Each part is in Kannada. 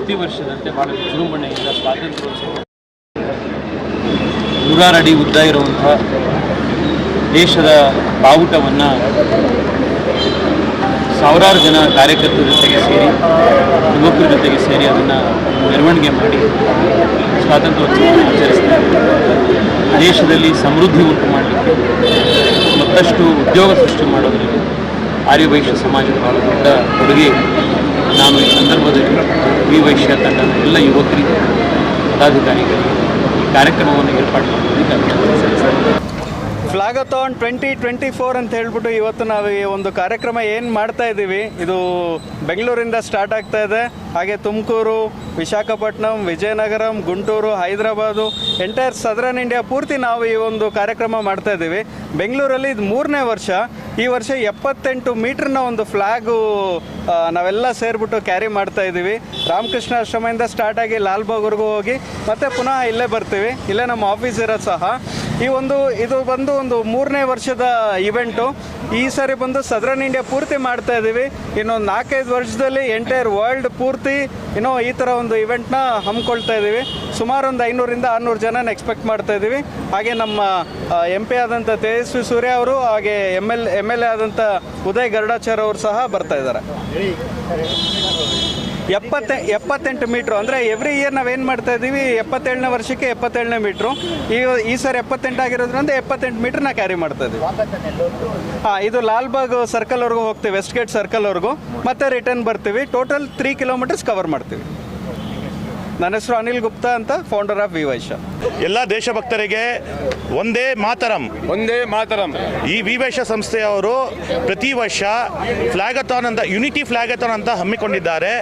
ಪ್ರತಿ ವರ್ಷದಂತೆ ಭಾಳ ವಿಜೃಂಭಣೆಯಿಂದ ಸ್ವಾತಂತ್ರ್ಯೋತ್ಸವ 100 ಅಡಿ ಉದ್ದ ಇರುವಂತಹ ದೇಶದ ಬಾವುಟವನ್ನು ಸಾವಿರಾರು ಜನ ಕಾರ್ಯಕರ್ತರ ಜೊತೆಗೆ ಸೇರಿ, ಯುವಕರ ಜೊತೆಗೆ ಸೇರಿ ಅದನ್ನು ಮೆರವಣಿಗೆ ಮಾಡಿ ಸ್ವಾತಂತ್ರ್ಯೋತ್ಸವವನ್ನು ಆಚರಿಸ್ತಾರೆ. ದೇಶದಲ್ಲಿ ಸಮೃದ್ಧಿ ಉಂಟು ಮಾಡಲಿಕ್ಕೆ, ಮತ್ತಷ್ಟು ಉದ್ಯೋಗ ಸೃಷ್ಟಿ ಮಾಡೋದರಲ್ಲಿ ಆರ್ಯವೈಶ್ಯ ಸಮಾಜದ ಬಹಳ ದೊಡ್ಡ ಕೊಡುಗೆ. ನಾನು ಈ ಸಂದರ್ಭದಲ್ಲಿ ವಿ ವೈಶ್ಯ ತಂಡದ ಎಲ್ಲ ಯುವಕರಿಗೆ, ಪದಾಧಿಕಾರಿಗಳಿಗೆ ಈ ಕಾರ್ಯಕ್ರಮವನ್ನು ಏರ್ಪಾಡು ಮಾಡೋದಕ್ಕೆ ಫ್ಲಾಗಥಾನ್ 2024 ಅಂತ ಹೇಳ್ಬಿಟ್ಟು ಇವತ್ತು ನಾವು ಈ ಒಂದು ಕಾರ್ಯಕ್ರಮ ಏನು ಮಾಡ್ತಾ ಇದ್ದೀವಿ, ಇದು ಬೆಂಗಳೂರಿಂದ ಸ್ಟಾರ್ಟ್ ಆಗ್ತಾ ಇದೆ. ಹಾಗೆ Tumakuru, Visakhapatnam, Vizianagaram, Guntur, Hyderabad, entire southern India ಪೂರ್ತಿ ನಾವು ಈ ಒಂದು ಕಾರ್ಯಕ್ರಮ ಮಾಡ್ತಾ ಇದ್ದೀವಿ. ಬೆಂಗಳೂರಲ್ಲಿ ಇದು 3ನೇ ವರ್ಷ. ಈ ವರ್ಷ 78 ಮೀಟ್ರ್ನ ಒಂದು ಫ್ಲ್ಯಾಗು ನಾವೆಲ್ಲ ಸೇರಿಬಿಟ್ಟು ಕ್ಯಾರಿ ಮಾಡ್ತಾ ಇದ್ದೀವಿ. ರಾಮಕೃಷ್ಣ ಆಶ್ರಮದಿಂದ ಸ್ಟಾರ್ಟ್ ಆಗಿ ಲಾಲ್ಬಾಗ್ವರೆಗೂ ಹೋಗಿ ಮತ್ತೆ ಪುನಃ ಇಲ್ಲೇ ಬರ್ತೀವಿ. ಇಲ್ಲೇ ನಮ್ಮ ಆಫೀಸ್ ಇರೋದು ಸಹ. ಇದು ಬಂದು ಒಂದು 3ನೇ ವರ್ಷದ ಇವೆಂಟು. ಈ ಸಾರಿ ಬಂದು ಸದರ್ನ್ ಇಂಡಿಯಾ ಪೂರ್ತಿ ಮಾಡ್ತಾ ಇದ್ದೀವಿ. ಇನ್ನೊಂದು 4-5 ವರ್ಷದಲ್ಲಿ ಎಂಟೈರ್ ವರ್ಲ್ಡ್ ಪೂರ್ತಿ ಈ ಥರ ಒಂದು ಇವೆಂಟ್ನ ಹಮ್ಮಿಕೊಳ್ತಾ ಇದ್ದೀವಿ. ಸುಮಾರು ಒಂದು 500ರಿಂದ 600 ಜನನ ಎಕ್ಸ್ಪೆಕ್ಟ್ ಮಾಡ್ತಾ ಇದ್ದೀವಿ. ಹಾಗೆ ನಮ್ಮ MP ಆದಂಥ ತೇಜಸ್ವಿ ಸೂರ್ಯ ಅವರು, ಹಾಗೆ MLA ಆದಂಥ ಉದಯ್ ಗರುಡಾಚಾರ್ಯ ಅವರು ಸಹ ಬರ್ತಾ ಇದ್ದಾರೆ. 78 ಮೀಟ್ರು ಅಂದರೆ ಎವ್ರಿ ಇಯರ್ ನಾವೇನು ಮಾಡ್ತಾ ಇದ್ದೀವಿ, 77ನೇ ವರ್ಷಕ್ಕೆ 77ನೇ ಮೀಟ್ರು. ಈ ಸಾರಿ 78 ಆಗಿರೋದ್ರಿಂದ 78 ಮೀಟ್ರನ್ನ ಕ್ಯಾರಿ ಮಾಡ್ತಾ ಇದ್ದೀವಿ. ಇದು ಲಾಲ್ಬಾಗ್ ಸರ್ಕಲ್ವರೆಗೂ ಹೋಗ್ತೀವಿ, ವೆಸ್ಟ್ ಗೇಟ್ ಸರ್ಕಲ್ವರೆಗೂ, ಮತ್ತೆ ರಿಟರ್ನ್ ಬರ್ತೀವಿ. ಟೋಟಲ್ 3 ಕಿಲೋಮೀಟರ್ಸ್ ಕವರ್ ಮಾಡ್ತೀವಿ. ನನ್ನ ಹೆಸರು ಅನಿಲ್ ಗುಪ್ತಾ ಅಂತ, ಫೌಂಡರ್ ಆಫ್ ವಿ ವೈಶ್ಯ. ಎಲ್ಲ ದೇಶಭಕ್ತರಿಗೆ ಒಂದೇ ಮಾತರಂ. ಈ ವಿ ವೈಶ್ಯ ಸಂಸ್ಥೆಯವರು ಪ್ರತಿ ವರ್ಷ ಫ್ಲಾಗಥಾನ್ ಅಂತ, ಯುನಿಟಿ ಫ್ಲಾಗಥಾನ್ ಅಂತ ಹಮ್ಮಿಕೊಂಡಿದ್ದಾರೆ.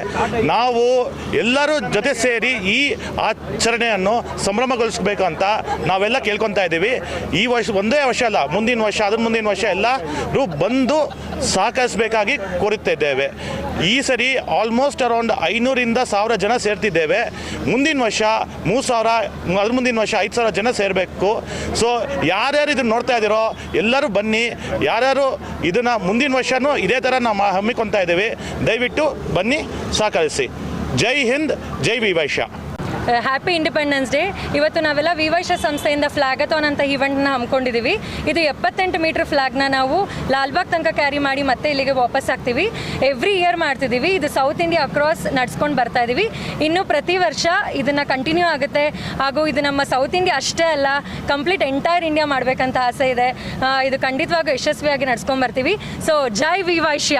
ನಾವು ಎಲ್ಲರೂ ಜೊತೆ ಸೇರಿ ಈ ಆಚರಣೆಯನ್ನು ಸಂಭ್ರಮಗೊಳಿಸಬೇಕಂತ ನಾವೆಲ್ಲ ಕೇಳ್ಕೊತಾ ಇದ್ದೀವಿ. ಈ ವರ್ಷ ಒಂದೇ ವರ್ಷ ಅಲ್ಲ, ಮುಂದಿನ ವರ್ಷ, ಅದ್ರ ಮುಂದಿನ ವರ್ಷ ಎಲ್ಲರೂ ಬಂದು ಸಹಕರಿಸಬೇಕಾಗಿ ಕೋರುತ್ತಿದ್ದೇವೆ. ಈ ಸರಿ ಆಲ್ಮೋಸ್ಟ್ ಅರೌಂಡ್ 500ರಿಂದ 1000 ಜನ ಸೇರ್ತಿದ್ದೇವೆ. ಮುಂದಿನ ವರ್ಷ 3000, ಅದ್ರ ಮುಂದಿನ ವರ್ಷ 5000 ಜನ ಸೇರಬೇಕು. ಸೊ ಯಾರ್ಯಾರು ಇದನ್ನು ನೋಡ್ತಾ ಇದ್ದೀರೋ ಎಲ್ಲರೂ ಬನ್ನಿ. ಯಾರ್ಯಾರು ಇದನ್ನು ಮುಂದಿನ ವರ್ಷವೂ ಇದೇ ಥರ ನಾವು ಹಮ್ಮಿಕೊಳ್ತಾ ಇದ್ದೀವಿ. ದಯವಿಟ್ಟು ಬನ್ನಿ, ಸಹಕರಿಸಿ. ಜೈ ಹಿಂದ್, ಜೈ ವಿ ವೈಶ್ಯ. Happy independence day. ಇವತ್ತು ನಾವೆಲ್ಲ ವಿ ವೈಶ್ಯ ಸಂಸ್ಥೆಯಿಂದ ಫ್ಲಾಗಥಾನ್ ಅಂತ ಇವೆಂಟ್ನ ಹಮ್ಮಿಕೊಂಡಿದ್ದೀವಿ. ಇದು 78 ಮೀಟ್ರ್ ಫ್ಲಾಗ್ನ ನಾವು ಲಾಲ್ಬಾಗ್ ತನಕ ಕ್ಯಾರಿ ಮಾಡಿ ಮತ್ತೆ ಇಲ್ಲಿಗೆ ವಾಪಸ್ ಆಗ್ತೀವಿ. ಎವ್ರಿ ಇಯರ್ ಮಾಡ್ತಿದ್ದೀವಿ. ಇದು ಸೌತ್ ಇಂಡಿಯಾ ಅಕ್ರಾಸ್ ನಡ್ಸ್ಕೊಂಡು ಬರ್ತಾ ಇದ್ದೀವಿ. ಇನ್ನು ಪ್ರತಿ ವರ್ಷ ಇದನ್ನು ಕಂಟಿನ್ಯೂ ಆಗುತ್ತೆ. ಹಾಗೂ ಇದು ನಮ್ಮ ಸೌತ್ ಇಂಡಿಯಾ ಅಷ್ಟೇ ಅಲ್ಲ, ಕಂಪ್ಲೀಟ್ ಎಂಟೈರ್ ಇಂಡಿಯಾ ಮಾಡಬೇಕಂತ ಆಸೆ ಇದೆ. ಇದು ಖಂಡಿತವಾಗೂ ಯಶಸ್ವಿಯಾಗಿ ನಡ್ಸ್ಕೊಂಡು ಬರ್ತೀವಿ. ಸೊ ಜೈ ವಿ ವೈಶ್ಯ.